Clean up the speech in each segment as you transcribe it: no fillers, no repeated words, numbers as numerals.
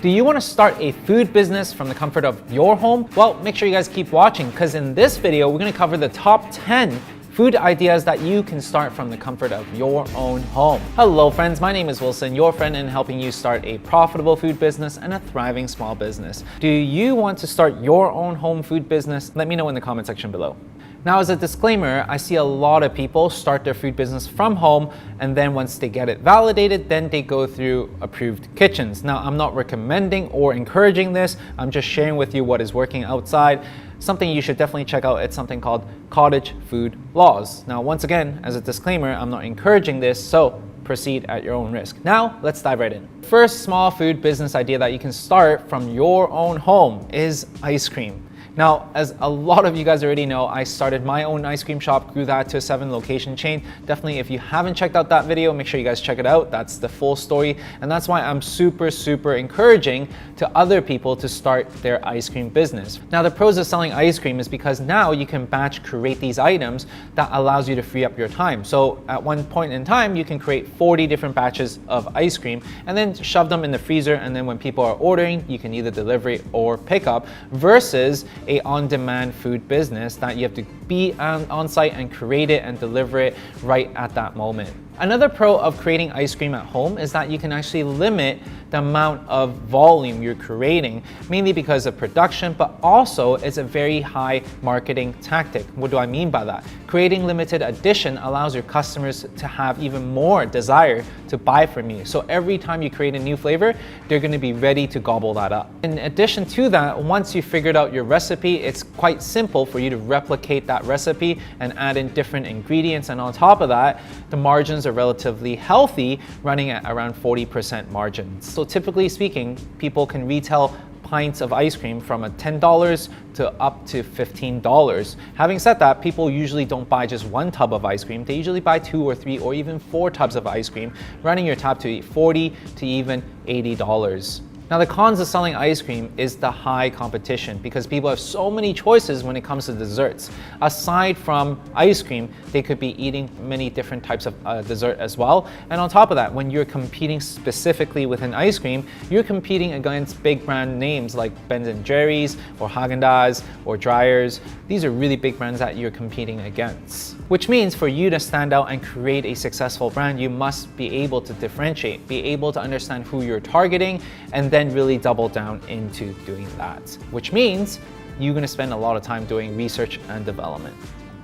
Do you want to start a food business from the comfort of your home? Well, make sure you guys keep watching because in this video, we're going to cover the top 10 food ideas that you can start from the comfort of your own home. Hello friends, my name is Wilson, your friend in helping you start a profitable food business and a thriving small business. Do you want to start your own home food business? Let me know in the comment section below. Now, as a disclaimer, I see a lot of people start their food business from home, and then once they get it validated, then they go through approved kitchens. Now, I'm not recommending or encouraging this. I'm just sharing with you what is working outside. Something you should definitely check out, it's something called Cottage Food Laws. Now, once again, as a disclaimer, I'm not encouraging this, so proceed at your own risk. Now, let's dive right in. First small food business idea that you can start from your own home is ice cream. Now, as a lot of you guys already know, I started my own ice cream shop, grew that to a 7-location chain. Definitely, if you haven't checked out that video, make sure you guys check it out. That's the full story. And that's why I'm super encouraging to other people to start their ice cream business. Now, the pros of selling ice cream is because now you can batch create these items that allows you to free up your time. So at one point in time, you can create 40 different batches of ice cream and then shove them in the freezer. And then when people are ordering, you can either delivery or pick up versus a on-demand food business that you have to be on site and create it and deliver it right at that moment. Another pro of creating ice cream at home is that you can actually limit the amount of volume you're creating, mainly because of production, but also it's a very high marketing tactic. What do I mean by that? Creating limited edition allows your customers to have even more desire to buy from you. So every time you create a new flavor, they're going to be ready to gobble that up. In addition to that, once you figured out your recipe, it's quite simple for you to replicate that recipe and add in different ingredients. And on top of that, the margins are relatively healthy, running at around 40% margins. So typically speaking, people can retail pints of ice cream from $10 to up to $15. Having said that, people usually don't buy just one tub of ice cream. They usually buy 2 or 3 or even 4 tubs of ice cream, running your tab to $40 to even $80. Now, the cons of selling ice cream is the high competition because people have so many choices when it comes to desserts. Aside from ice cream, they could be eating many different types of dessert as well. And on top of that, when you're competing specifically within ice cream, you're competing against big brand names like Ben & Jerry's or Häagen-Dazs or Dreyer's. These are really big brands that you're competing against. Which means for you to stand out and create a successful brand, you must be able to differentiate, be able to understand who you're targeting, and then really double down into doing that. Which means you're gonna spend a lot of time doing research and development.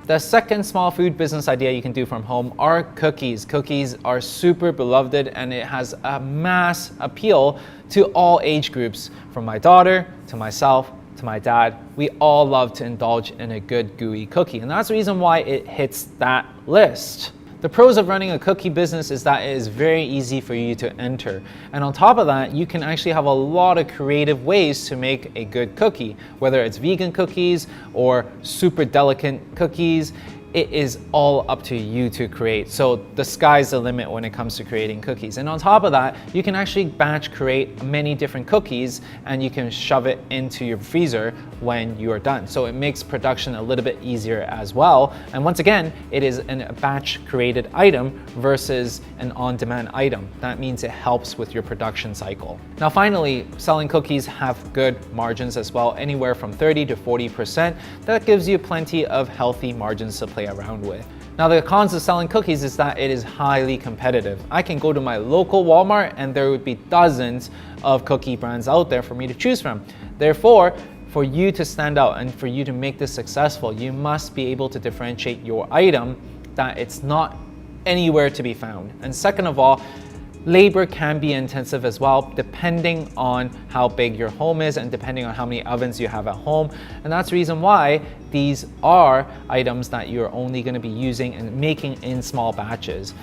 The second small food business idea you can do from home are cookies. Cookies are super beloved and it has a mass appeal to all age groups, from my daughter to myself to my dad. We all love to indulge in a good gooey cookie, and that's the reason why it hits that list. The pros of running a cookie business is that it is very easy for you to enter. And on top of that, you can actually have a lot of creative ways to make a good cookie, whether it's vegan cookies or super delicate cookies. It is all up to you to create. So the sky's the limit when it comes to creating cookies. And on top of that, you can actually batch create many different cookies and you can shove it into your freezer when you are done. So it makes production a little bit easier as well. And once again, it is a batch created item versus an on-demand item. That means it helps with your production cycle. Now finally, selling cookies have good margins as well, anywhere from 30 to 40%. That gives you plenty of healthy margins to play around with. Now, the cons of selling cookies is that it is highly competitive. I can go to my local Walmart and there would be dozens of cookie brands out there for me to choose from. Therefore, for you to stand out and for you to make this successful, you must be able to differentiate your item, that it's not anywhere to be found. And second of all, labor can be intensive as well, depending on how big your home is and depending on how many ovens you have at home. And that's the reason why these are items that you're only going to be using and making in small batches.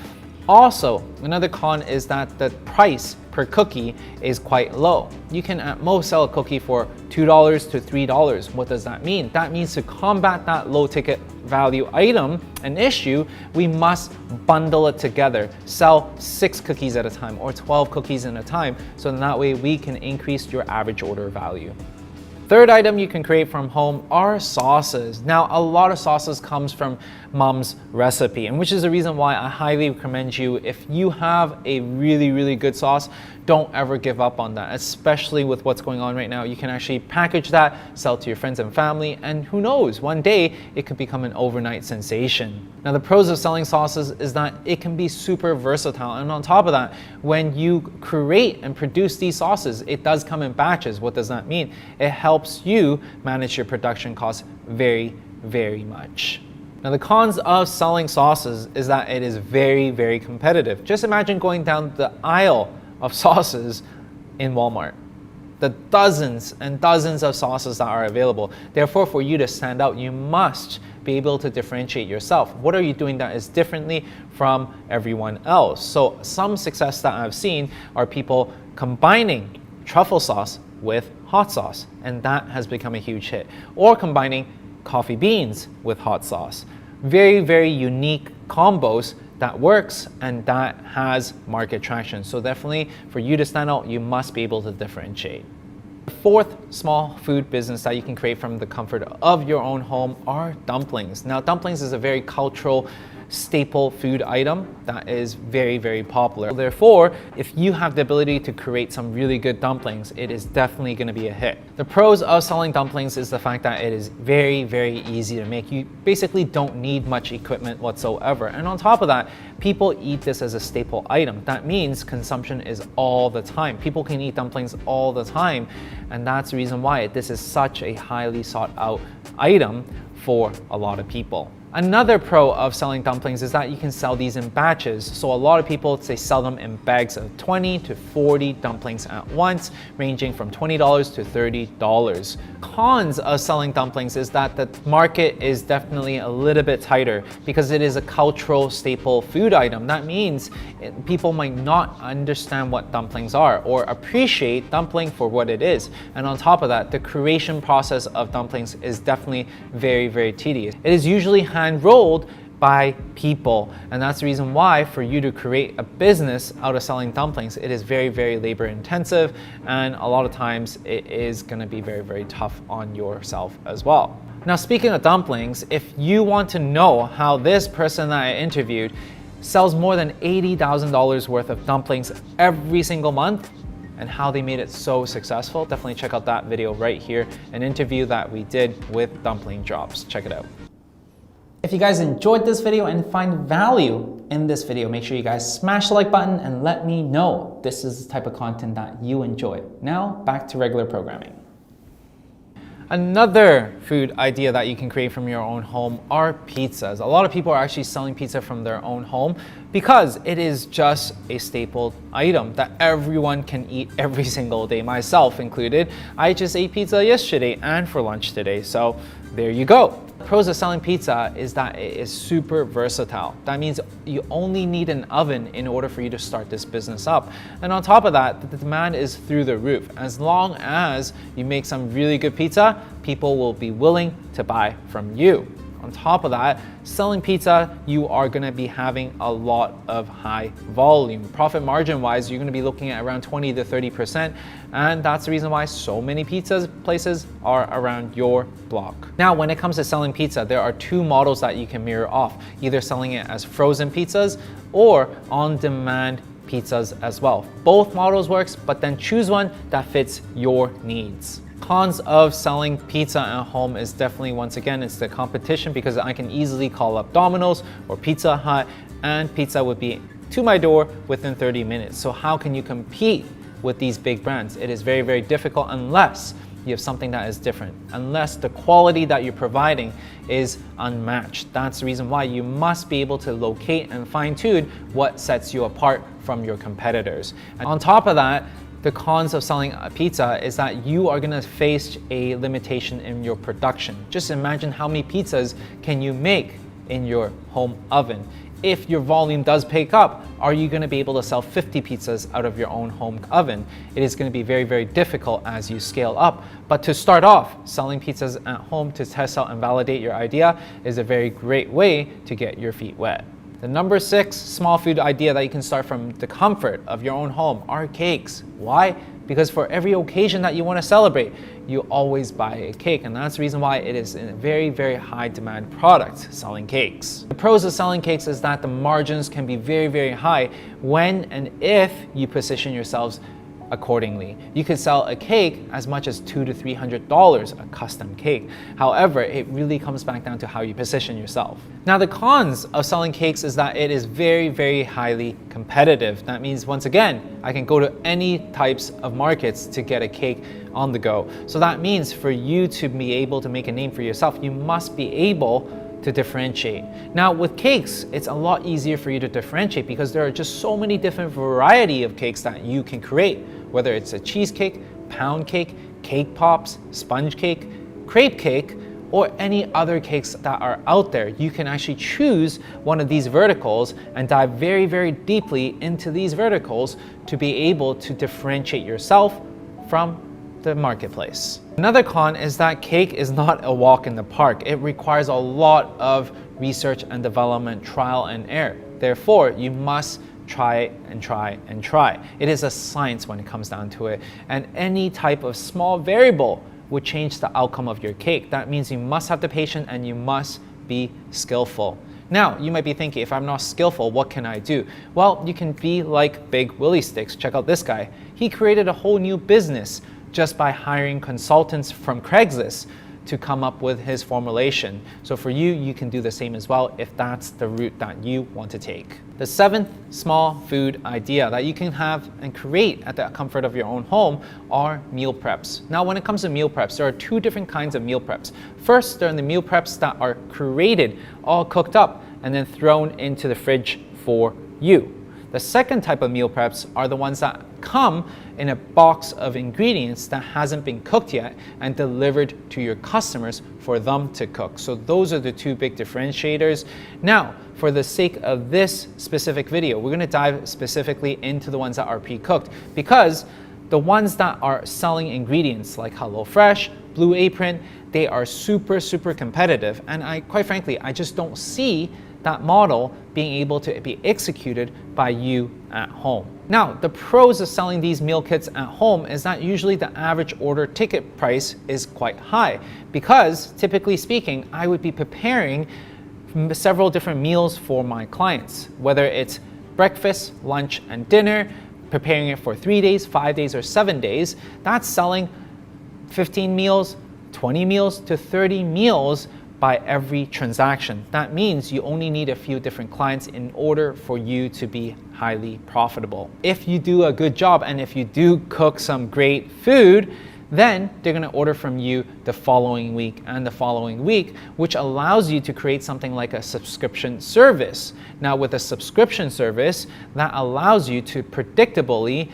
Also, another con is that the price per cookie is quite low. You can at most sell a cookie for $2 to $3. What does that mean? That means to combat that low ticket value item, an issue, we must bundle it together. Sell 6 cookies at a time or 12 cookies at a time, so that way we can increase your average order value. Third item you can create from home are sauces. Now, a lot of sauces comes from mom's recipe, and which is the reason why I highly recommend you, if you have a really good sauce, don't ever give up on that, especially with what's going on right now. You can actually package that, sell to your friends and family, and who knows, one day it could become an overnight sensation. Now, the pros of selling sauces is that it can be super versatile, and on top of that, when you create and produce these sauces, it does come in batches. What does that mean? It helps you manage your production costs very, very much. Now, the cons of selling sauces is that it is very, very competitive. Just imagine going down the aisle of sauces in Walmart. The dozens and dozens of sauces that are available. Therefore, for you to stand out, you must be able to differentiate yourself. What are you doing that is differently from everyone else? So some success that I've seen are people combining truffle sauce with hot sauce, and that has become a huge hit. Or combining coffee beans with hot sauce. Very, very unique combos that works and that has market traction. So definitely for you to stand out, you must be able to differentiate. The fourth small food business that you can create from the comfort of your own home are dumplings. Now, dumplings is a very cultural staple food item that is very, very popular. Therefore, if you have the ability to create some really good dumplings, it is definitely going to be a hit. The pros of selling dumplings is the fact that it is very, very easy to make. You basically don't need much equipment whatsoever. And on top of that, people eat this as a staple item. That means consumption is all the time. People can eat dumplings all the time. And that's the reason why this is such a highly sought out item for a lot of people. Another pro of selling dumplings is that you can sell these in batches. So a lot of people, they sell them in bags of 20 to 40 dumplings at once, ranging from $20 to $30. Cons of selling dumplings is that the market is definitely a little bit tighter because it is a cultural staple food item. That means people might not understand what dumplings are or appreciate dumpling for what it is. And on top of that, the creation process of dumplings is definitely very, very tedious. It is usually hand-rolled by people, and that's the reason why for you to create a business out of selling dumplings, it is very, very labor intensive, and a lot of times it is going to be very, very tough on yourself as well. Now, speaking of dumplings, if you want to know how this person that I interviewed sells more than $80,000 worth of dumplings every single month and how they made it so successful, definitely check out that video right here, an interview that we did with Dumpling Drops. Check it out. If you guys enjoyed this video and find value in this video, make sure you guys smash the like button and let me know this is the type of content that you enjoy. Now, back to regular programming. Another food idea that you can create from your own home are pizzas. A lot of people are actually selling pizza from their own home because it is just a staple item that everyone can eat every single day, myself included. I just ate pizza yesterday and for lunch today, so there you go. The pros of selling pizza is that it is super versatile. That means you only need an oven in order for you to start this business up. And on top of that, the demand is through the roof. As long as you make some really good pizza, people will be willing to buy from you. On top of that, selling pizza, you are going to be having a lot of high volume. Profit margin wise, you're going to be looking at around 20 to 30%. And that's the reason why so many pizza places are around your block. Now, when it comes to selling pizza, there are two models that you can mirror off, either selling it as frozen pizzas or on-demand pizzas as well. Both models works, but then choose one that fits your needs. Cons of selling pizza at home is definitely, once again, it's the competition, because I can easily call up Domino's or Pizza Hut and pizza would be to my door within 30 minutes. So how can you compete with these big brands? It is very, very difficult unless you have something that is different, unless the quality that you're providing is unmatched. That's the reason why you must be able to locate and fine-tune what sets you apart from your competitors. And on top of that, the cons of selling a pizza is that you are gonna face a limitation in your production. Just imagine how many pizzas can you make in your home oven. If your volume does pick up, are you gonna be able to sell 50 pizzas out of your own home oven? It is gonna be very, very difficult as you scale up. But to start off, selling pizzas at home to test out and validate your idea is a very great way to get your feet wet. The number 6 small food idea that you can start from the comfort of your own home are cakes. Why? Because for every occasion that you want to celebrate, you always buy a cake, and that's the reason why it is a very, very high demand product, selling cakes. The pros of selling cakes is that the margins can be very, very high when and if you position yourselves accordingly. You could sell a cake as much as $200 to $300 a custom cake. However, it really comes back down to how you position yourself. Now, the cons of selling cakes is that it is very, very highly competitive. That means, once again, I can go to any types of markets to get a cake on the go. So that means for you to be able to make a name for yourself, you must be able to differentiate. Now, with cakes, it's a lot easier for you to differentiate because there are just so many different variety of cakes that you can create, whether it's a cheesecake, pound cake, cake pops, sponge cake, crepe cake, or any other cakes that are out there. You can actually choose one of these verticals and dive very, very deeply into these verticals to be able to differentiate yourself from the marketplace. Another con is that cake is not a walk in the park. It requires a lot of research and development, trial and error. Therefore, you must try and try and try. It is a science when it comes down to it, and any type of small variable would change the outcome of your cake. That means you must have the patience and you must be skillful. Now, you might be thinking, if I'm not skillful, what can I do? Well, you can be like Big Willie Sticks. Check out this guy. He created a whole new business just by hiring consultants from Craigslist to come up with his formulation. So for you, you can do the same as well if that's the route that you want to take. The seventh small food idea that you can have and create at the comfort of your own home are meal preps. Now, when it comes to meal preps, there are two different kinds of meal preps. First, there are the meal preps that are created, all cooked up, and then thrown into the fridge for you. The second type of meal preps are the ones that come in a box of ingredients that hasn't been cooked yet and delivered to your customers for them to cook. So those are the two big differentiators. Now, for the sake of this specific video, we're gonna dive specifically into the ones that are pre-cooked, because the ones that are selling ingredients like HelloFresh, Blue Apron, they are super, super competitive. And quite frankly, I just don't see that model being able to be executed by you at home. Now, the pros of selling these meal kits at home is that usually the average order ticket price is quite high, because typically speaking, I would be preparing several different meals for my clients, whether it's breakfast, lunch, and dinner, preparing it for 3 days, 5 days, or 7 days. That's selling 15 meals, 20 meals to 30 meals by every transaction. That means you only need a few different clients in order for you to be highly profitable. If you do a good job and if you do cook some great food, then they're gonna order from you the following week and the following week, which allows you to create something like a subscription service. Now, with a subscription service, that allows you to predictably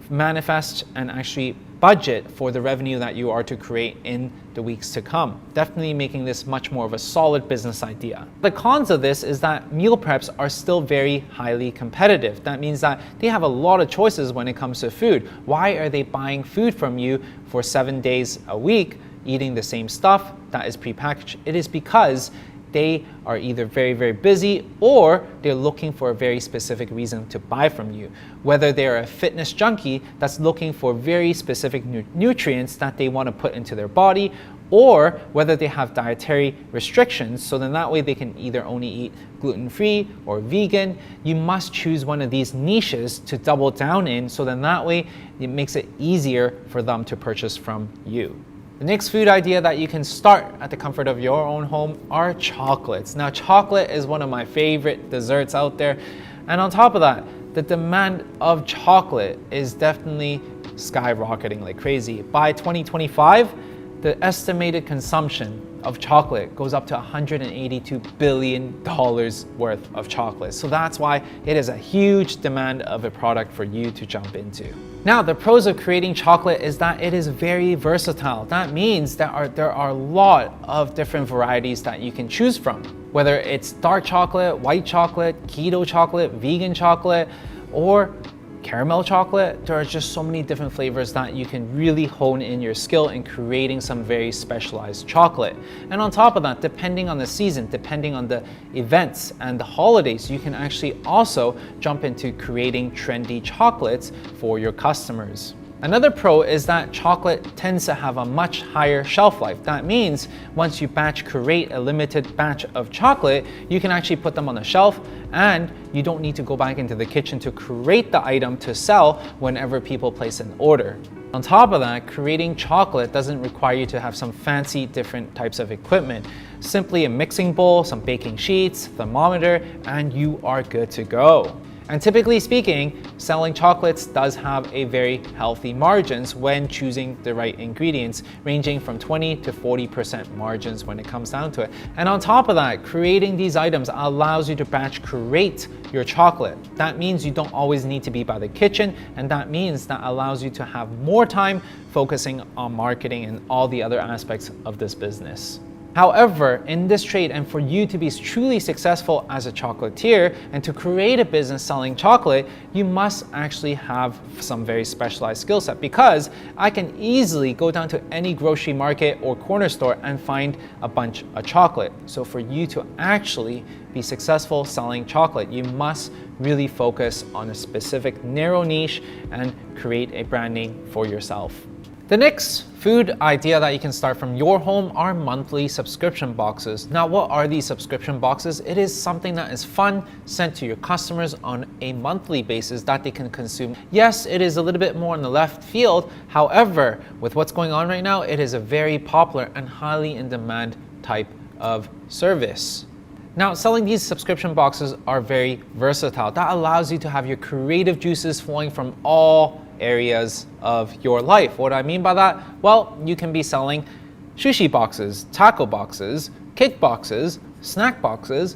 manifest and actually budget for the revenue that you are to create in the weeks to come. Definitely making this much more of a solid business idea. The cons of this is that meal preps are still very highly competitive. That means that they have a lot of choices when it comes to food. Why are they buying food from you for 7 days a week, eating the same stuff that is prepackaged? It is because they are either very, very busy, or they're looking for a very specific reason to buy from you. Whether they're a fitness junkie that's looking for very specific nutrients that they want to put into their body, or whether they have dietary restrictions, so then that way they can either only eat gluten-free or vegan. You must choose one of these niches to double down in, so then that way it makes it easier for them to purchase from you. The next food idea that you can start at the comfort of your own home are chocolates. Now, chocolate is one of my favorite desserts out there. And on top of that, the demand of chocolate is definitely skyrocketing like crazy. By 2025, the estimated consumption of chocolate goes up to $182 billion worth of chocolate. So that's why it is a huge demand of a product for you to jump into. Now, the pros of creating chocolate is that it is very versatile. That means there are a lot of different varieties that you can choose from. Whether it's dark chocolate, white chocolate, keto chocolate, vegan chocolate, or caramel chocolate, there are just so many different flavors that you can really hone in your skill in creating some very specialized chocolate. And on top of that, depending on the season, depending on the events and the holidays, you can actually also jump into creating trendy chocolates for your customers. Another pro is that chocolate tends to have a much higher shelf life. That means once you batch create a limited batch of chocolate, you can actually put them on the shelf and you don't need to go back into the kitchen to create the item to sell whenever people place an order. On top of that, creating chocolate doesn't require you to have some fancy different types of equipment. Simply a mixing bowl, some baking sheets, thermometer, and you are good to go. And typically speaking, selling chocolates does have a very healthy margins when choosing the right ingredients, ranging from 20 to 40% margins when it comes down to it. And on top of that, creating these items allows you to batch create your chocolate. That means you don't always need to be by the kitchen, and that means that allows you to have more time focusing on marketing and all the other aspects of this business. However, in this trade, and for you to be truly successful as a chocolatier and to create a business selling chocolate, you must actually have some very specialized skill set, because I can easily go down to any grocery market or corner store and find a bunch of chocolate. So for you to actually be successful selling chocolate, you must really focus on a specific narrow niche and create a brand name for yourself. The next food idea that you can start from your home are monthly subscription boxes. Now, what are these subscription boxes? It is something that is fun, sent to your customers on a monthly basis that they can consume. Yes, it is a little bit more in the left field. However, with what's going on right now, it is a very popular and highly in demand type of service. Now, selling these subscription boxes are very versatile. That allows you to have your creative juices flowing from all areas of your life. What do I mean by that? Well, you can be selling sushi boxes, taco boxes, cake boxes, snack boxes,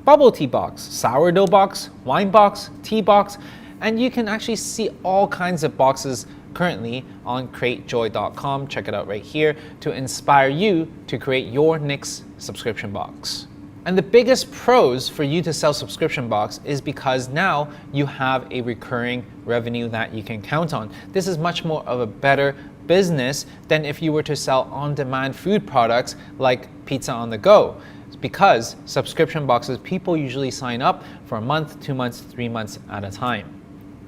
bubble tea box, sourdough box, wine box, tea box, and you can actually see all kinds of boxes currently on createjoy.com. Check it out right here to inspire you to create your next subscription box. And the biggest pros for you to sell subscription box is because now you have a recurring revenue that you can count on. This is much more of a better business than if you were to sell on-demand food products like pizza on the go. Because subscription boxes, people usually sign up for a month, 2 months, 3 months at a time.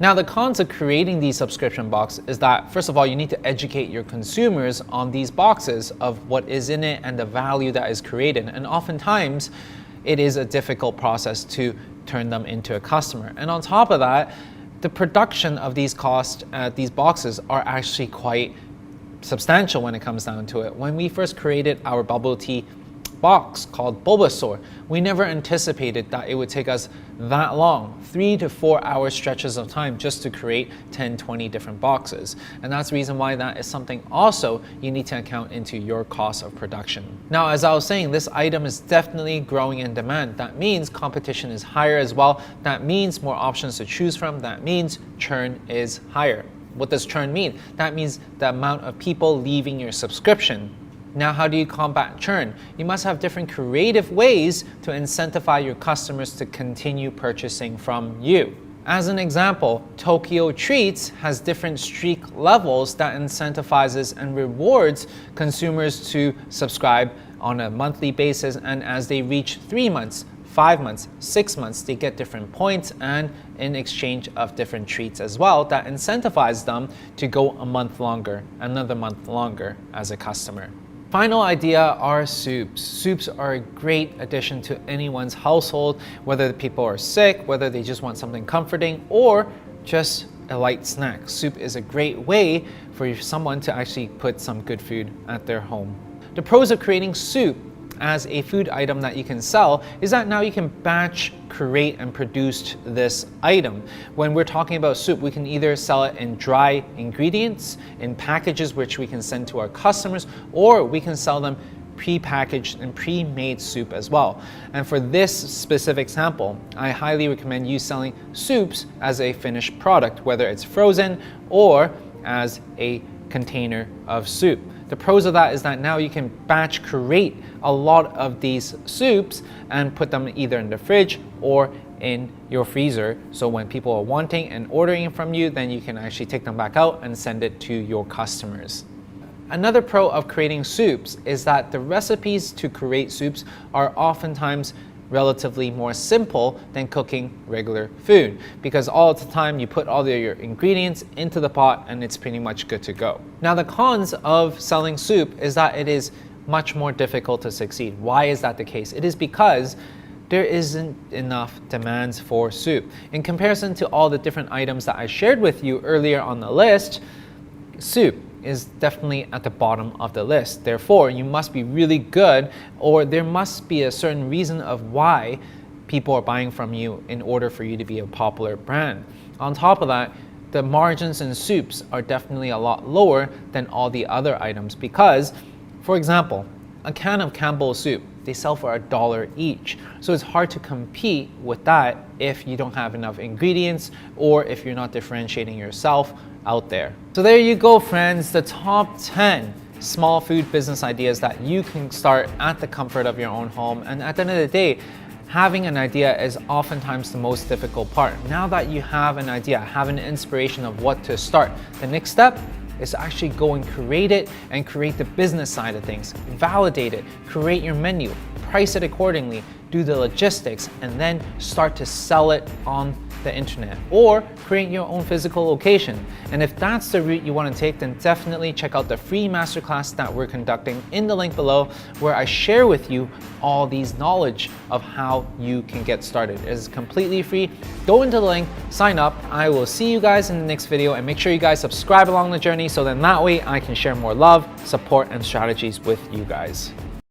Now, the cons of creating these subscription boxes is that, first of all, you need to educate your consumers on these boxes of what is in it and the value that is created. And oftentimes, it is a difficult process to turn them into a customer. And on top of that, the production of these these boxes are actually quite substantial when it comes down to it. When we first created our bubble tea box called Bulbasaur, we never anticipated that it would take us that long, 3 to 4 hour stretches of time just to create 10, 20 different boxes. And that's the reason why that is something also you need to account into your cost of production. Now, as I was saying, this item is definitely growing in demand. That means competition is higher as well. That means more options to choose from. That means churn is higher. What does churn mean? That means the amount of people leaving your subscription. Now, how do you combat churn? You must have different creative ways to incentivize your customers to continue purchasing from you. As an example, Tokyo Treats has different streak levels that incentivizes and rewards consumers to subscribe on a monthly basis, and as they reach 3 months, 5 months, 6 months, they get different points and in exchange of different treats as well that incentivize them to go a month longer, another month longer as a customer. Final idea are soups. Soups are a great addition to anyone's household, whether the people are sick, whether they just want something comforting, or just a light snack. Soup is a great way for someone to actually put some good food at their home. The pros of creating soup as a food item that you can sell is that now you can batch, create, and produce this item. When we're talking about soup, we can either sell it in dry ingredients, in packages which we can send to our customers, or we can sell them pre-packaged and pre-made soup as well. And for this specific sample, I highly recommend you selling soups as a finished product, whether it's frozen or as a container of soup. The pros of that is that now you can batch create a lot of these soups and put them either in the fridge or in your freezer. So when people are wanting and ordering from you, then you can actually take them back out and send it to your customers. Another pro of creating soups is that the recipes to create soups are oftentimes relatively more simple than cooking regular food, because all the time you put all your ingredients into the pot and it's pretty much good to go. Now, the cons of selling soup is that it is much more difficult to succeed. Why is that the case? It is because there isn't enough demands for soup. In comparison to all the different items that I shared with you earlier on the list, soup is definitely at the bottom of the list. Therefore, you must be really good, or there must be a certain reason of why people are buying from you in order for you to be a popular brand. On top of that, the margins in soups are definitely a lot lower than all the other items because, for example, a can of Campbell's soup, they sell for $1 each. So it's hard to compete with that if you don't have enough ingredients or if you're not differentiating yourself out there. So there you go, friends, the top 10 small food business ideas that you can start at the comfort of your own home. And at the end of the day, having an idea is oftentimes the most difficult part. Now that you have an idea, have an inspiration of what to start, the next step is to actually go and create it and create the business side of things. Validate it, create your menu, price it accordingly, do the logistics, and then start to sell it on the internet or create your own physical location. And if that's the route you want to take, then definitely check out the free masterclass that we're conducting in the link below, where I share with you all these knowledge of how you can get started. It is completely free. Go into the link, sign up. I will see you guys in the next video, and make sure you guys subscribe along the journey so then that way I can share more love, support, and strategies with you guys.